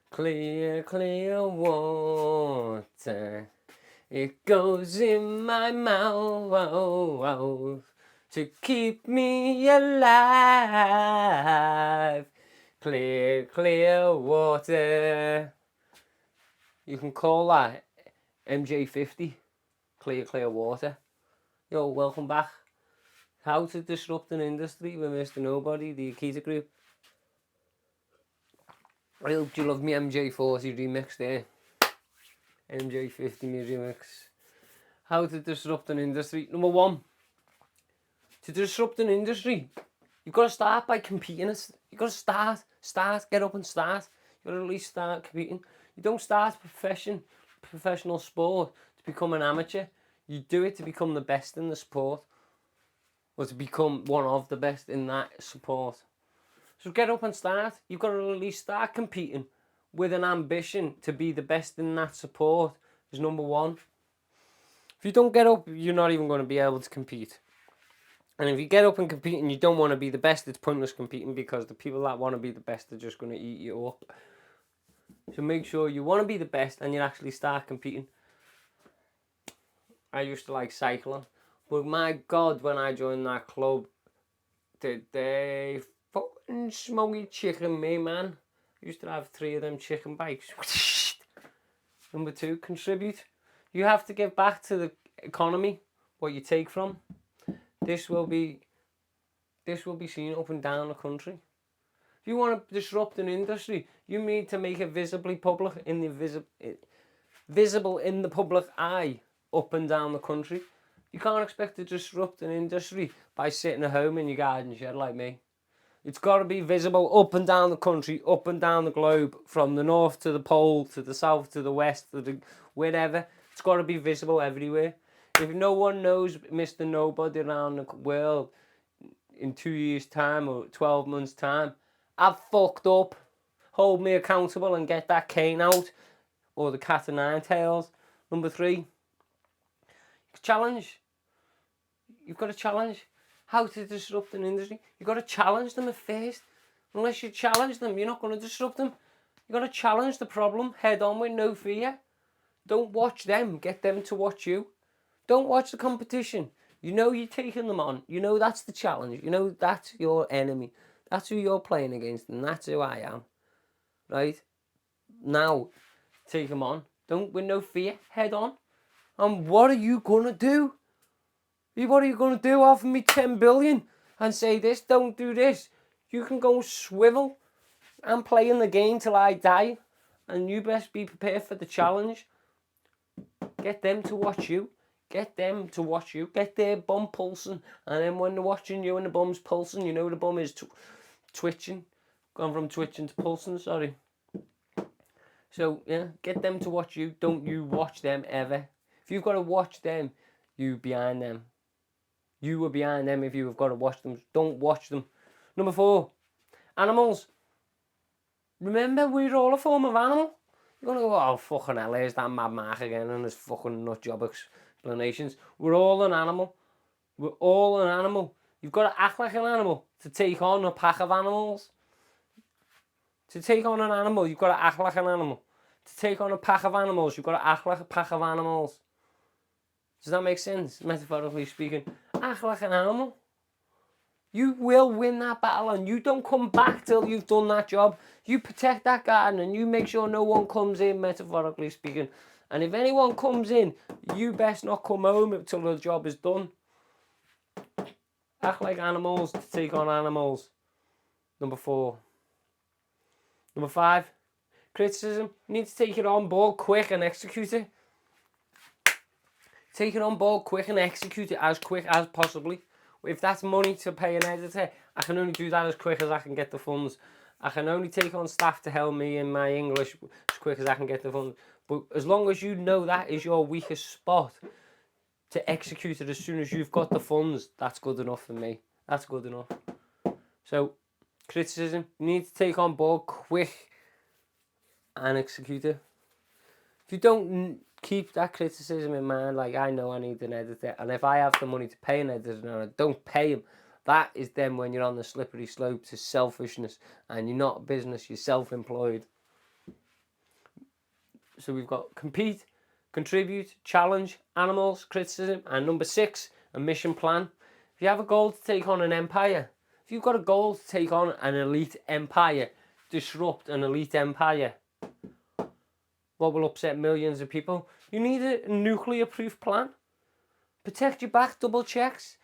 Clear, clear water. It goes in my mouth to keep me alive. Clear, clear water. You can call that MJ50. Clear, clear water. Yo, welcome back. How to disrupt an industry with Mr. Nobody, the Akita Group. I hope you love me MJ40 remix there. MJ50 remix. How to disrupt an industry. Number one, to disrupt an industry, you've got to start by competing. You've got to start, get up and start. You've got to at least start competing. You don't start professional sport to become an amateur. You do it to become the best in the sport, or to become one of the best in that sport. So get up and start. You've got to at least start competing with an ambition to be the best in that sport is number one. If you don't get up, you're not even going to be able to compete. And if you get up and compete and you don't want to be the best, it's pointless competing, because the people that want to be the best are just going to eat you up. So make sure you want to be the best and you actually start competing. I used to like cycling, but my God, when I joined that club, did they fucking smoky chicken me, man. I used to have 3 of them chicken bikes. Number 2, contribute. You have to give back to the economy what you take from. This will be seen up and down the country. If you want to disrupt an industry, you need to make it visibly public in the visible in the public eye up and down the country. You can't expect to disrupt an industry by sitting at home in your garden shed like me. It's got to be visible up and down the country, up and down the globe, from the north to the pole, to the south, to the west, to the wherever. It's got to be visible everywhere. If no one knows Mr. Nobody around the world in 2 years' time or 12 months' time, I've fucked up. Hold me accountable and get that cane out, or the cat of nine tails. Number 3, challenge. You've got to challenge. How to disrupt an industry. You've got to challenge them at first. Unless you challenge them, you're not going to disrupt them. You've got to challenge the problem head on with no fear. Don't watch them. Get them to watch you. Don't watch the competition. You know you're taking them on. You know that's the challenge. You know that's your enemy. That's who you're playing against, and that's who I am. Right? Now, take them on. Don't with no fear. Head on. And what are you going to do? What are you going to do? Offer me 10 billion and say this, don't do this. You can go swivel. I'm playing the game till I die, and you best be prepared for the challenge. Get them to watch you. Get them to watch you. Get their bum pulsing, and then when they're watching you and the bum's pulsing, you know the bum is twitching. Gone from twitching to pulsing, sorry. So, yeah, get them to watch you. Don't you watch them ever. If you've got to watch them, you behind them. You were behind them if you have got to watch them. Don't watch them. Number 4, animals. Remember, we're all a form of animal. You're going to go, oh, fucking hell, here's that mad Mark again and his fucking nut job explanations. We're all an animal. We're all an animal. You've got to act like an animal to take on a pack of animals. To take on an animal, you've got to act like an animal. To take on a pack of animals, you've got to act like a pack of animals. Does that make sense, metaphorically speaking? Act like an animal. You will win that battle, and you don't come back till you've done that job. You protect that garden and you make sure no one comes in, metaphorically speaking. And if anyone comes in, you best not come home until the job is done. Act like animals to take on animals. Number 4. Number 5, criticism. You need to take it on board quick and execute it. Take it on board quick and execute it as quick as possibly. If that's money to pay an editor, I can only do that as quick as I can get the funds. I can only take on staff to help me in my English as quick as I can get the funds. But as long as you know that is your weakest spot, to execute it as soon as you've got the funds, that's good enough for me. That's good enough. So, criticism, you need to take on board quick and execute it. If you don't keep that criticism in mind, like, I know I need an editor, and if I have the money to pay an editor and I don't pay him, that is then when you're on the slippery slope to selfishness, and you're not a business, you're self-employed. So we've got compete, contribute, challenge, animals, criticism, and number 6, a mission plan. If you have a goal to take on an empire, if you've got a goal to take on an elite empire, disrupt an elite empire, what will upset millions of people, you need a nuclear-proof plan. Protect your back, double checks.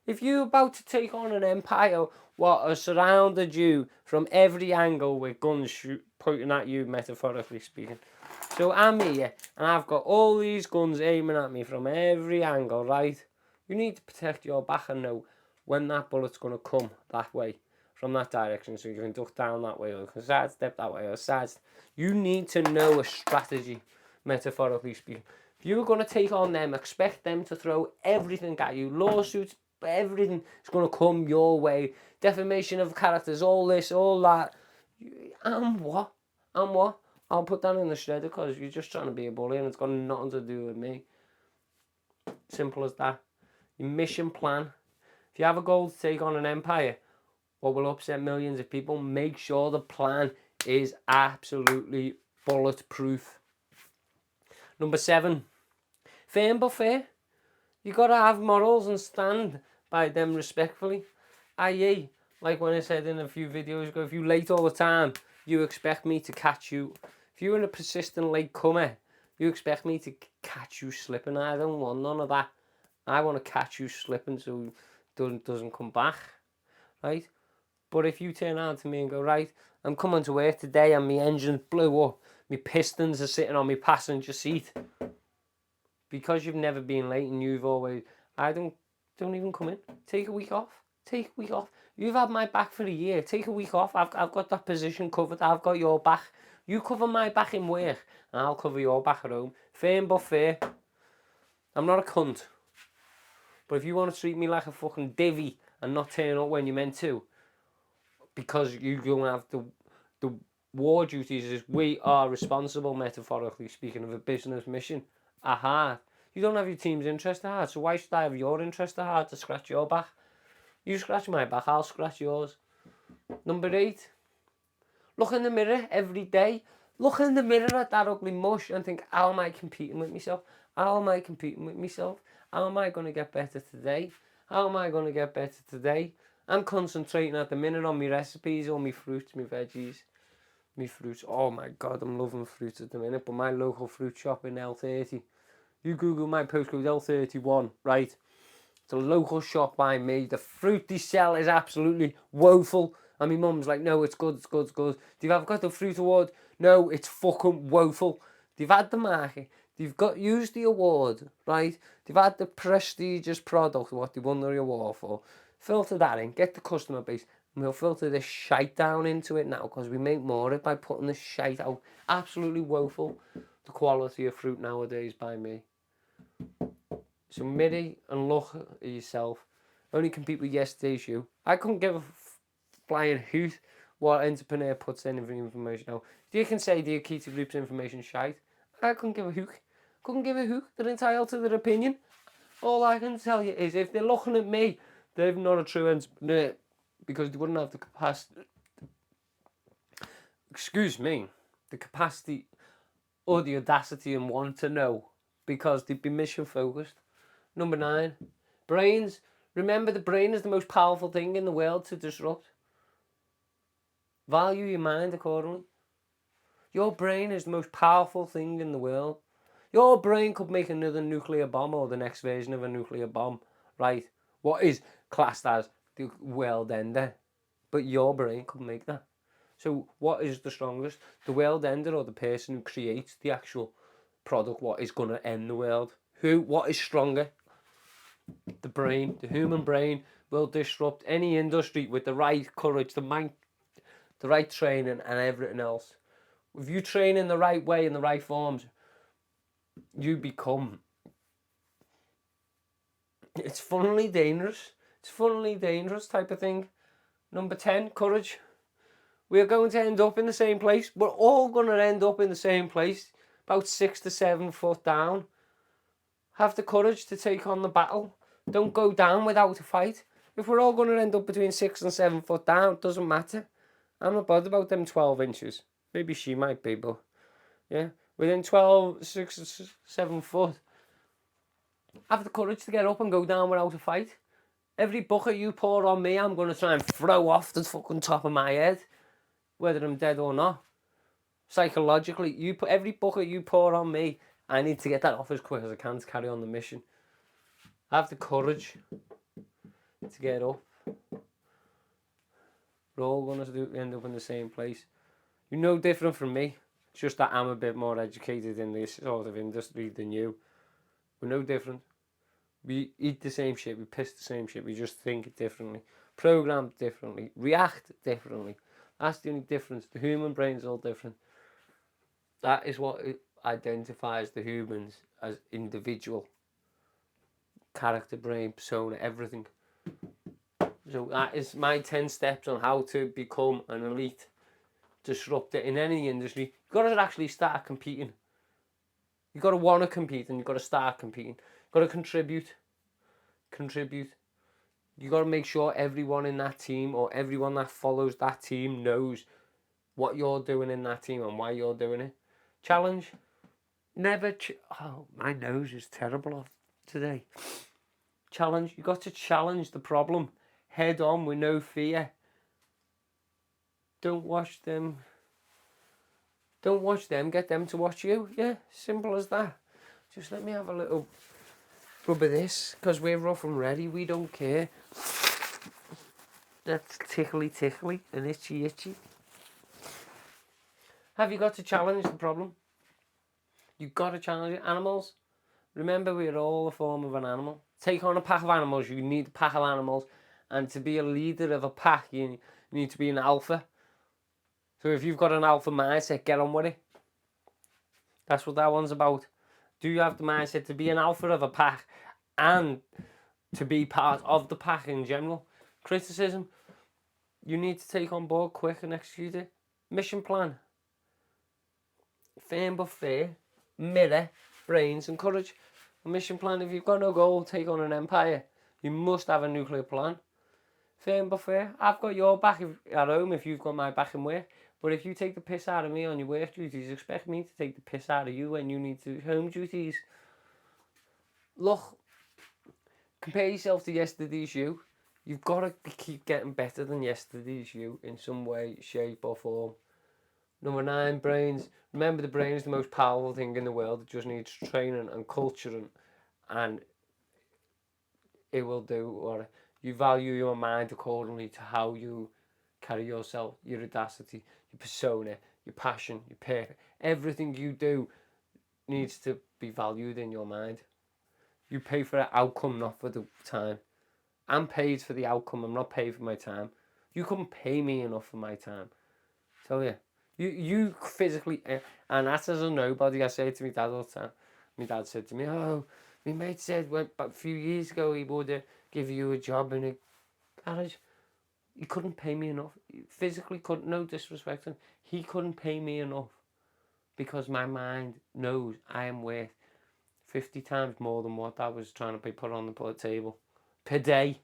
If you're about to take on an empire what has surrounded you from every angle with guns pointing at you, metaphorically speaking. So I'm here and I've got all these guns aiming at me from every angle, right? You need to protect your back and know when that bullet's going to come that way, from that direction, so you can duck down that way or you can sidestep that way or sidestep. You need to know a strategy, metaphorically speaking. If you're going to take on them, expect them to throw everything at you. Lawsuits, everything is going to come your way. Defamation of characters, all this, all that. And what? I'll put that in the shredder because you're just trying to be a bully and it's got nothing to do with me. Simple as that. Your mission plan. If you have a goal to take on an empire, what will upset millions of people, make sure the plan is absolutely bulletproof. Number 7, firm but fair. You got to have morals and stand by them respectfully. I.e., like when I said in a few videos ago, if you're late all the time, you expect me to catch you. If you're a persistent late comer, you expect me to catch you slipping. I don't want none of that. I want to catch you slipping so it doesn't come back, right? But if you turn around to me and go, right, I'm coming to work today and my engine blew up, my pistons are sitting on my passenger seat, because you've never been late and you've always, I don't even come in. Take a week off. You've had my back for a year. Take a week off. I've got that position covered. I've got your back. You cover my back in work and I'll cover your back at home. Firm but fair. I'm not a cunt. But if you want to treat me like a fucking divvy and not turn up when you're meant to, because you don't have the war duties, is we are responsible, metaphorically speaking, of a business mission at heart. You don't have your team's interest at heart, so why should I have your interest at heart to scratch your back? You scratch my back, I'll scratch yours. Number 8, look in the mirror every day. Look in the mirror at that ugly mush and think, how am I competing with myself? How am I going to get better today? I'm concentrating at the minute on my recipes, all my fruits, my veggies, my fruits. Oh my God, I'm loving fruits at the minute, but my local fruit shop in L30, you Google my postcode L31, right? It's a local shop by me. The fruit they sell is absolutely woeful. And my mum's like, no, it's good. They've got the fruit award. No, it's fucking woeful. They've had the market. They've used the award, right? They've had the prestigious product, what they won the award for. Filter that in, get the customer base, and we'll filter this shite down into it now because we make more of it by putting this shite out. Absolutely woeful, the quality of fruit nowadays by me. So mirror and look at yourself. Only compete with yesterday's you. I couldn't give a flying hoot what entrepreneur puts in information out. You can say the Akita Group's information shite. I couldn't give a hoot. They're entitled to their opinion. All I can tell you is if they're looking at me, they're not a true entrepreneur because they wouldn't have the capacity. The capacity or the audacity and want to know because they'd be mission focused. Number 9, brains. Remember, the brain is the most powerful thing in the world to disrupt. Value your mind accordingly. Your brain is the most powerful thing in the world. Your brain could make another nuclear bomb or the next version of a nuclear bomb, right? What is classed as the world ender. But your brain could make that. So what is the strongest? The world ender or the person who creates the actual product, what is going to end the world? What is stronger? The brain, the human brain will disrupt any industry with the right courage, the right training and everything else. If you train in the right way, in the right forms, you become... It's funnily dangerous type of thing. Number 10, courage. We're going to end up in the same place. We're all going to end up in the same place, about 6 to 7 foot down. Have the courage to take on the battle. Don't go down without a fight. If we're all going to end up between 6 and 7 foot down, it doesn't matter. I'm not bothered about them 12 inches. Maybe she might be, but Yeah, within 12, 6, 7 foot. Have the courage to get up and go down without a fight. Every bucket you pour on me, I'm going to try and throw off the fucking top of my head, whether I'm dead or not. Psychologically, you put every bucket you pour on me, I need to get that off as quick as I can to carry on the mission. Have the courage to get up. We're all going to end up in the same place. You're no different from me. It's just that I'm a bit more educated in this sort of industry than you. We're no different. We eat the same shit, we piss the same shit, we just think differently, program differently, react differently. That's the only difference. The human brain's all different. That is what identifies the humans as individual. Character, brain, persona, everything. So that is my 10 steps on how to become an elite disruptor in any industry. You've got to actually start competing. You've got to want to compete and you've got to start competing. You've got to contribute. You got to make sure everyone in that team or everyone that follows that team knows what you're doing in that team and why you're doing it. Challenge. Never. Oh, my nose is terrible today. Challenge. You got to challenge the problem head on with no fear. Don't watch them. Get them to watch you. Yeah, simple as that. Just let me have a little rub of this because we're rough and ready. We don't care. That's tickly and itchy. Have you got to challenge the problem? You've got to challenge it. Animals. Remember, we're all a form of an animal. Take on a pack of animals. You need a pack of animals. And to be a leader of a pack, you need to be an alpha. So if you've got an alpha mindset, get on with it. That's what that one's about. Do you have the mindset to be an alpha of a pack and to be part of the pack in general? Criticism, you need to take on board quick and execute it. Mission plan. Firm but fair. Mirror, brains and courage. A mission plan, if you've got no goal, take on an empire. You must have a nuclear plan. Firm but fair. I've got your back at home if you've got my back in work. But if you take the piss out of me on your work duties, expect me to take the piss out of you when you need to home duties. Look, compare yourself to yesterday's you. You've got to keep getting better than yesterday's you in some way, shape or form. Number 9, brains. Remember, the brain is the most powerful thing in the world. It just needs training and culturing, and it will do what you value your mind accordingly to how you carry yourself, your audacity, your persona, your passion, your purpose. Everything you do needs to be valued in your mind. You pay for the outcome, not for the time. I'm paid for the outcome. I'm not paid for my time. You couldn't pay me enough for my time. So yeah, you physically, and that's as a nobody. I say it to my dad all the time. My dad said to me, "Oh, my mate said a few years ago he would give you a job in a garage." He couldn't pay me enough. He physically couldn't. No disrespect to him. He couldn't pay me enough because my mind knows I am worth 50 times more than what I was trying to be put on the table per day.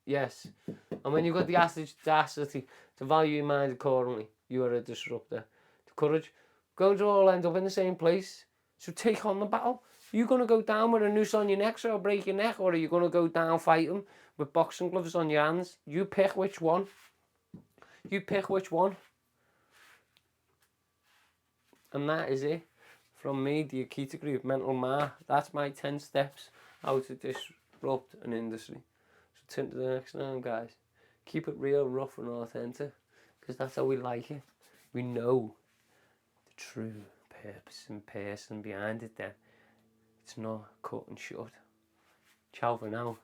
Yes. And when you've got the audacity to value your mind accordingly, you are a disruptor. The courage, going to all end up in the same place. So take on the battle. You going to go down with a noose on your neck so I'll break your neck, or are you going to go down fighting with boxing gloves on your hands? You pick which one. And that is it from me, the Akita Group Mental Ma. That's my 10 steps how to disrupt an industry. So turn to the next one, guys. Keep it real, rough and authentic, because that's how we like it. We know the true purpose and person behind it then. It's not cut and short. Ciao for now.